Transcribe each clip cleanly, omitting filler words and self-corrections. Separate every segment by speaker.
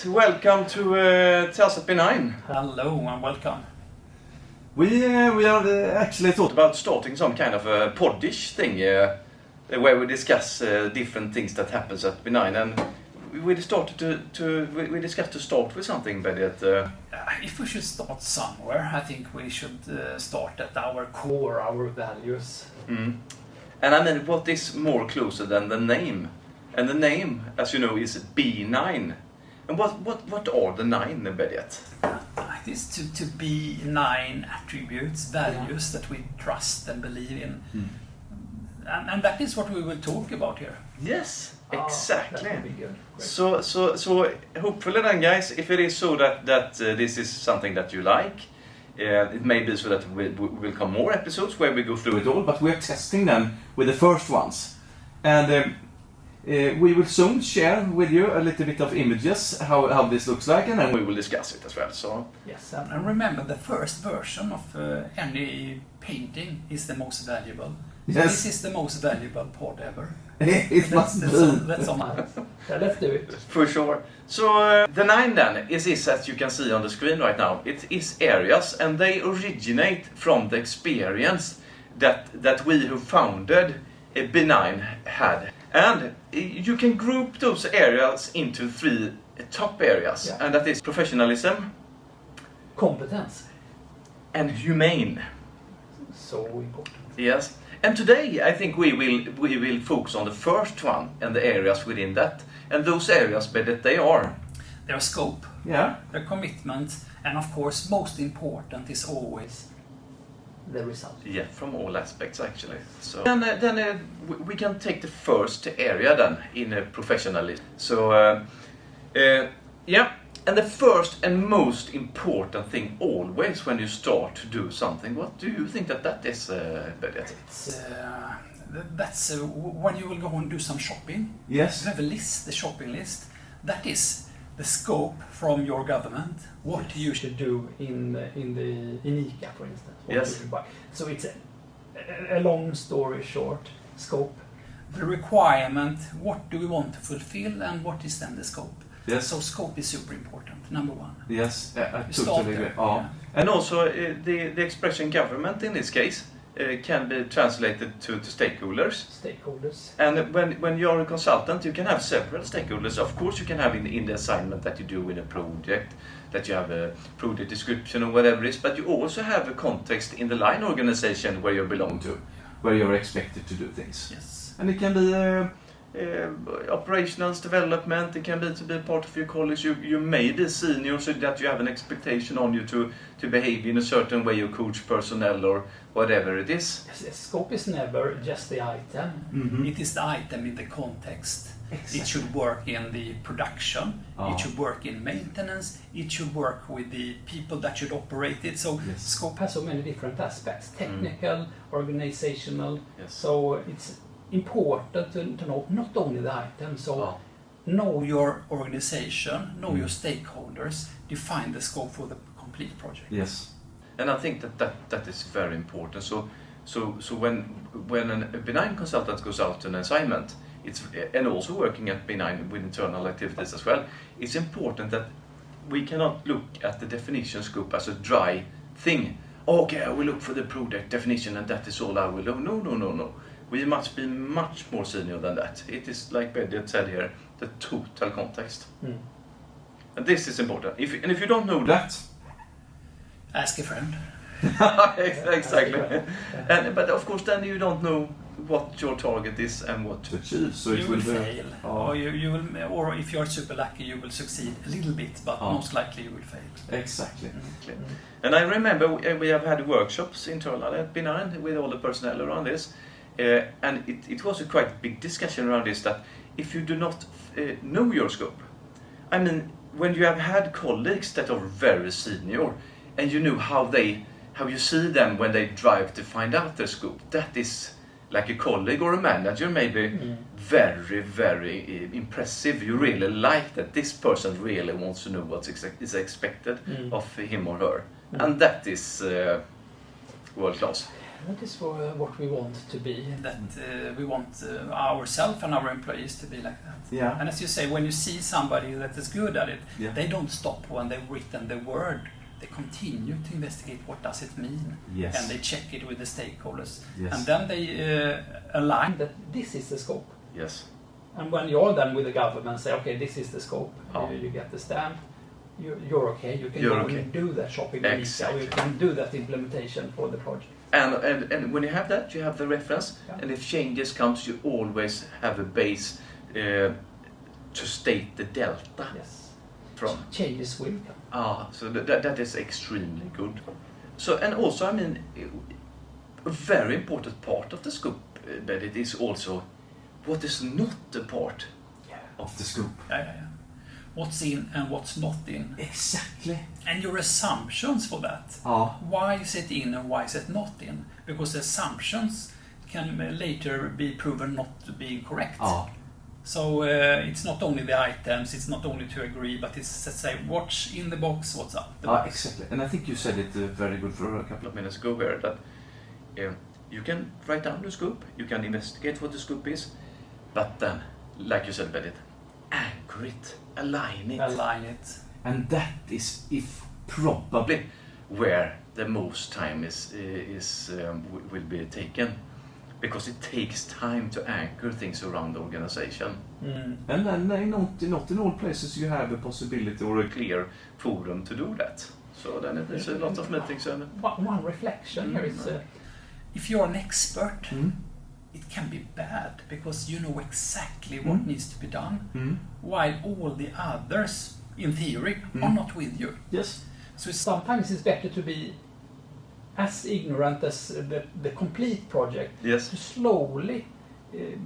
Speaker 1: welcome to Tales at beNine.
Speaker 2: Hello and welcome.
Speaker 1: We have actually thought about starting some kind of a podish thing where we discuss different things that happens at beNine, and we discussed to start with something, but
Speaker 2: if we should start somewhere, I think we should start at our core, our values.
Speaker 1: And I mean, what is more closer than the name? And the name, as you know, is beNine. And what are the 9 embedded?
Speaker 2: It is to be 9 attributes, values that we trust and believe in. And that is what we will talk about here.
Speaker 1: Yes, exactly.
Speaker 2: That would be good.
Speaker 1: So hopefully then, guys, if it is so that this is something that you like, it may be so that will come more episodes where we go through it all, but we're testing them with the first ones. And we will soon share with you a little bit of images, how this looks like, and then we will discuss it as well. So
Speaker 2: yes, and remember, the first version of any painting is the most valuable.
Speaker 1: Yes.
Speaker 2: This is the most valuable pod ever.
Speaker 1: It must be.
Speaker 2: That's on us. Let's do it.
Speaker 1: For sure. So the 9 then is as you can see on the screen right now. It is areas, and they originate from the experience that we who founded beNine had. And you can group those areas into 3 top areas, and that is professionalism,
Speaker 2: Competence.
Speaker 1: and humane.
Speaker 2: So important.
Speaker 1: Yes. And today I think we will focus on the first one and the areas within that. And those areas, but that they are
Speaker 2: Their scope, their commitment, and of course most important is always the result.
Speaker 1: Yeah, from all aspects actually. So then we can take the first area then in professionalism. So and the first and most important thing always when you start to do something, what do you think that is, Bedet?
Speaker 2: That's when you will go and do some shopping.
Speaker 1: Yes.
Speaker 2: You have a list, the shopping list. That is the scope from your government. What you should do in ICA, for instance. What you should buy. So it's a long story short, scope. The requirement, what do we want to fulfill, and what is then the scope?
Speaker 1: Yes.
Speaker 2: So scope is super important, number 1.
Speaker 1: Yes, I totally agree. And also the expression government in this case can be translated to stakeholders.
Speaker 2: Stakeholders.
Speaker 1: And when you're a consultant, you can have several stakeholders. Of course, you can have in the assignment that you do in a project, that you have a project description or whatever it is, but you also have a context in the line organization where you belong to, where you're expected to do things.
Speaker 2: Yes.
Speaker 1: And it can be operational development, it can be to be part of your college. You may be senior, so that you have an expectation on you to behave in a certain way, you coach personnel or whatever it is.
Speaker 2: Yes, scope is never just the item. It is the item in the context. Exactly. It should work in the production, it should work in maintenance, it should work with the people that should operate it. So scope has so many different aspects, technical, organizational. So it's important to know not only the item, so know your organization, know your stakeholders, define the scope for the complete project.
Speaker 1: Yes, and I think that is very important. So when a beNine consultant goes out on an assignment, and also working at beNine with internal activities as well, it's important that we cannot look at the definition scope as a dry thing. Okay, I will look for the project definition and that is all I will do. No. We must be much more senior than that. It is, like Bedet said here, the total context. And this is important. If you don't know that,
Speaker 2: ask a friend.
Speaker 1: Exactly. But of course, then you don't know what your target is and what to achieve. So
Speaker 2: you will fail, or you will, or if you are super lucky, you will succeed a little bit, but most likely you will fail.
Speaker 1: Exactly. And I remember we have had workshops internally at beNine with all the personnel around this. And it was a quite big discussion around this, that if you do not know your scope, I mean, when you have had colleagues that are very senior and you know how you see them when they drive to find out their scope, that is like a colleague or a manager maybe very, very impressive. You really like that this person really wants to know what is expected of him or her. And that is world class.
Speaker 2: That is what we want to be. That we want ourselves and our employees to be like that.
Speaker 3: Yeah.
Speaker 2: And as you say, when you see somebody that is good at it,
Speaker 3: Yeah.
Speaker 2: they don't stop when they've written the word. They continue to investigate what does it mean,
Speaker 3: Yes.
Speaker 2: and they check it with the stakeholders,
Speaker 3: Yes.
Speaker 2: and then they align that this is the scope.
Speaker 1: Yes.
Speaker 2: And when you're done with the government, say, okay, this is the scope.
Speaker 1: Oh.
Speaker 2: You get the stamp. You're okay. You can
Speaker 1: You're
Speaker 2: go
Speaker 1: okay.
Speaker 2: and do that shopping.
Speaker 1: Exactly.
Speaker 2: You can do that implementation for the project.
Speaker 1: And when you have that, you have the reference,
Speaker 2: Yeah.
Speaker 1: and if changes comes, you always have a base to state the delta
Speaker 2: Yes.
Speaker 1: from.
Speaker 2: Changes will come.
Speaker 1: So that is extremely good. So, and also, I mean, a very important part of the scope, but it is also what is not a part
Speaker 3: Of the scope.
Speaker 2: Yeah. What's in and what's not in.
Speaker 3: Exactly.
Speaker 2: And your assumptions for that.
Speaker 3: Ja.
Speaker 2: Why is it in and why is it not in? Because the assumptions can later be proven not to be correct.
Speaker 3: Ja.
Speaker 2: So it's not only the items, it's not only to agree, but it's to say what's in the box, what's out the box.
Speaker 3: Exactly. And I think you said it very good for a couple
Speaker 1: of minutes ago here, that you can write down the scope, you can investigate what the scope is, but then, like you said, Benedict, anchor it, align it.
Speaker 2: Align it.
Speaker 3: And that is, if probably,
Speaker 1: where the most time will be taken, because it takes time to anchor things around the organization.
Speaker 3: And then not in all places you have a possibility or
Speaker 1: a clear forum to do that. So then it is a lot of meetings. And
Speaker 2: one reflection here is, if you're an expert, it can be bad because you know exactly what needs to be done, while all the others, in theory, are not with you.
Speaker 3: Yes.
Speaker 2: So sometimes it's better to be as ignorant as the complete project,
Speaker 1: yes.
Speaker 2: to slowly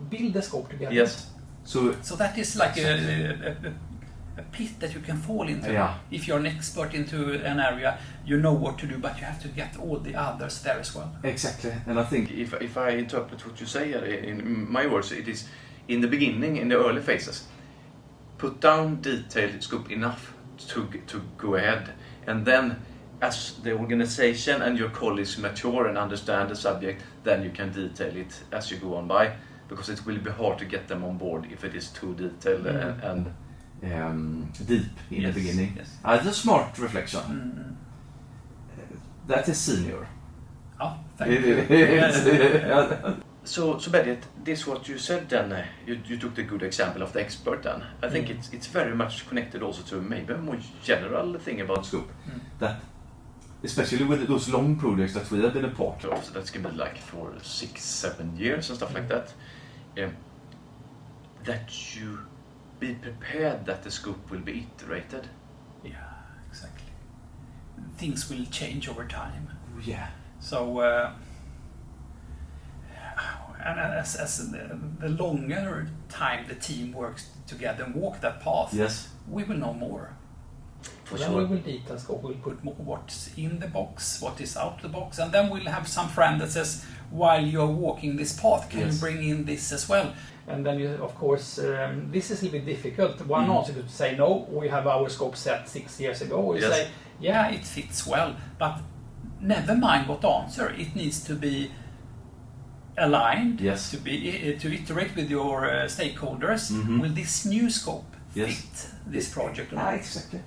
Speaker 2: build the scope together.
Speaker 1: Yes.
Speaker 2: So that is like a pit that you can fall into.
Speaker 3: Yeah.
Speaker 2: If you're an expert into an area, you know what to do, but you have to get all the others there as well.
Speaker 3: Exactly. And I think
Speaker 1: if I interpret what you say in my words, it is in the beginning, in the early phases, put down detailed scope enough to go ahead, and then as the organization and your colleagues mature and understand the subject, then you can detail it as you go on by, because it will be hard to get them on board if it is too detailed and
Speaker 3: deep in the beginning.
Speaker 1: Yes.
Speaker 3: That's a smart reflection. That is senior.
Speaker 2: Oh, thank you.
Speaker 1: So Benedict, this what you said then, you took the good example of the expert then. I think it's very much connected also to maybe a more general thing about scope.
Speaker 3: That, especially with those long projects that we have been a part of.
Speaker 1: So that's going to be like for 6-7 years and stuff like that. That you be prepared that the scope will be iterated.
Speaker 2: Yeah, exactly. Things will change over time.
Speaker 3: Yeah.
Speaker 2: So, and as the longer time the team works together and walk that path,
Speaker 3: yes,
Speaker 2: we will know more.
Speaker 1: For
Speaker 2: then
Speaker 1: sure.
Speaker 2: we will detail scope, we'll put more what's in the box, what is out the box, and then we'll have some friend that says, while you're walking this path, can you bring in this as well? And then, of course, this is a little bit difficult. One answer could say, no, we have our scope set 6 years ago. We say, yeah, it fits well, but never mind what answer. It needs to be aligned, to iterate with your stakeholders. Will this new scope fit this project? Or not?
Speaker 3: Exactly.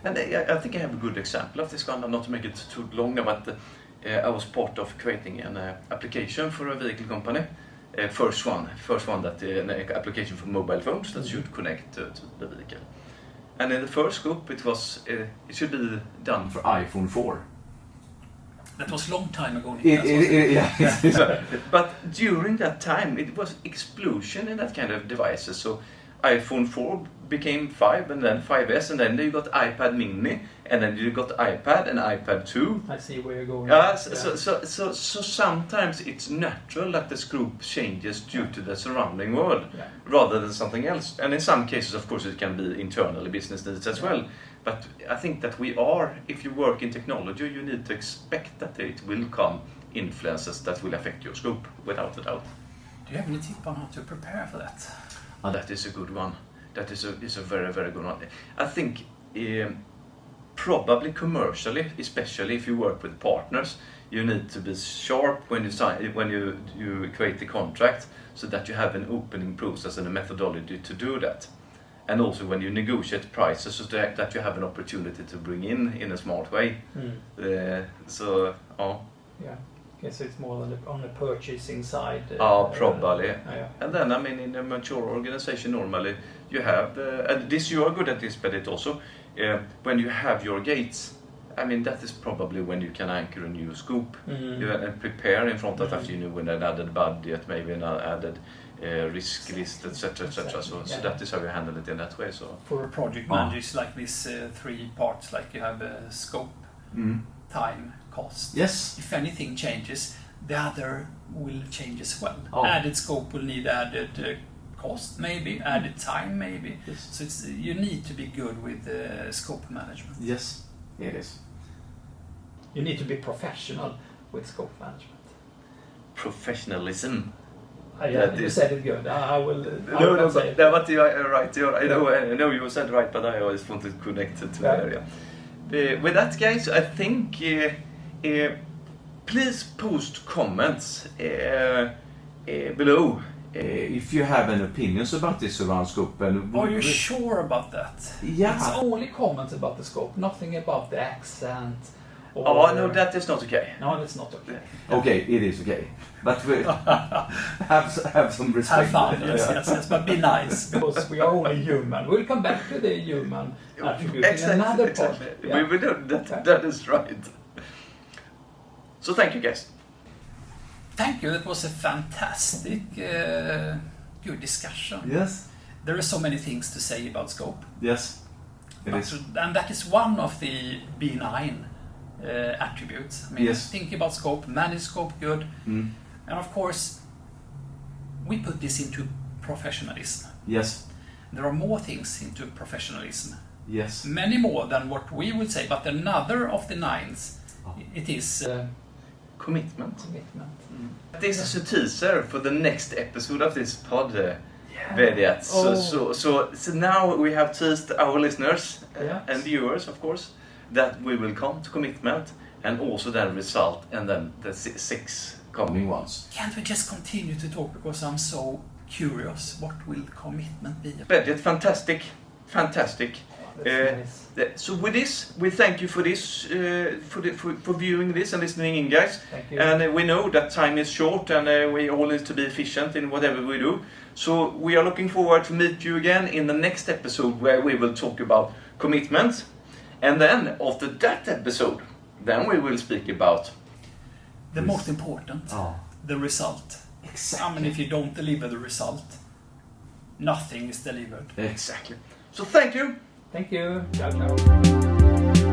Speaker 1: And I think I have a good example of this one, not to make it too long, but I was part of creating an application for a vehicle company. First one that an application for mobile phones that should connect to the vehicle. And in the first scope, it should be done
Speaker 3: for iPhone 4.
Speaker 2: That was a long time ago.
Speaker 1: But during that time, it was explosion in that kind of devices. So iPhone 4 became 5, and then 5S, and then you got iPad mini, and then you got iPad and iPad 2.
Speaker 2: I see where you're going.
Speaker 1: So sometimes it's natural that the scope changes due to the surrounding world, rather than something else. And in some cases, of course, it can be internally business needs as well. But I think that if you work in technology, you need to expect that it will come influences that will affect your scope, without a doubt.
Speaker 2: Do you have any tip on how to prepare for that?
Speaker 1: That is a good one. That is a very, very good one. I think probably commercially, especially if you work with partners, you need to be sharp when you create the contract, so that you have an opening process and a methodology to do that. And also when you negotiate prices, so that you have an opportunity to bring in a smart way.
Speaker 2: Yeah. Okay, so it's more on the purchasing side.
Speaker 1: Probably.
Speaker 2: Yeah.
Speaker 1: And then, I mean, in a mature organization, normally you have, and this you are good at this, but it also, when you have your gates, I mean, that is probably when you can anchor a new scope. You and prepare in front of that, you know, with an added budget, maybe an added risk list, etc., etc. So that is how you handle it in that way. So
Speaker 2: for a project manager, it's like these 3 parts. Like you have a scope, time, cost.
Speaker 3: Yes.
Speaker 2: If anything changes, the other will change as well.
Speaker 3: Oh.
Speaker 2: Added scope will need added cost, maybe added time, maybe.
Speaker 3: Yes.
Speaker 2: So it's you need to be good with scope management.
Speaker 3: Yes, it is.
Speaker 2: You need to be professional with scope management.
Speaker 1: Professionalism.
Speaker 2: You said it good. I will.
Speaker 1: But you are right. I know you said right, but I always wanted to connect it to the area. With that, guys, I think please post comments below.
Speaker 3: If you have any opinions about this around scope, and
Speaker 2: are you sure about that?
Speaker 3: Yeah.
Speaker 2: It's only comments about the scope, nothing about the accent.
Speaker 1: No, that is not okay.
Speaker 2: No, that's not okay.
Speaker 3: Okay, it is okay, but we have some respect.
Speaker 2: Have fun, yes, but be nice, because we are only human. We'll come back to the human attribute in another part.
Speaker 1: Yeah. We will do that. That is right. So thank you, guys.
Speaker 2: Thank you. That was a fantastic, good discussion.
Speaker 3: Yes.
Speaker 2: There are so many things to say about scope.
Speaker 3: Yes. It is.
Speaker 2: And that is one of the beNine attributes. I mean,
Speaker 3: yes.
Speaker 2: Think about scope, manage scope good. And of course, we put this into professionalism.
Speaker 3: Yes.
Speaker 2: There are more things into professionalism.
Speaker 3: Yes.
Speaker 2: Many more than what we would say, but another of the nines, it is
Speaker 1: commitment.
Speaker 2: Commitment.
Speaker 1: This is a teaser for the next episode of this pod. So now we have teased our listeners and viewers, of course, that we will come to commitment, and also then result, and then the 6 coming ones.
Speaker 2: Can't we just continue to talk, because I'm so curious? What will commitment be?
Speaker 1: Budget, fantastic.
Speaker 2: Nice.
Speaker 1: So with this, we thank you for this, for viewing this and listening in, guys.
Speaker 2: Thank you.
Speaker 1: And we know that time is short, and we all need to be efficient in whatever we do. So we are looking forward to meet you again in the next episode, where we will talk about commitment. And then after that episode, then we will speak about
Speaker 2: the most important, the result.
Speaker 3: Exactly.
Speaker 2: I mean, if you don't deliver the result, nothing is delivered.
Speaker 1: Exactly. So thank you.
Speaker 2: Thank you. Ciao, ciao.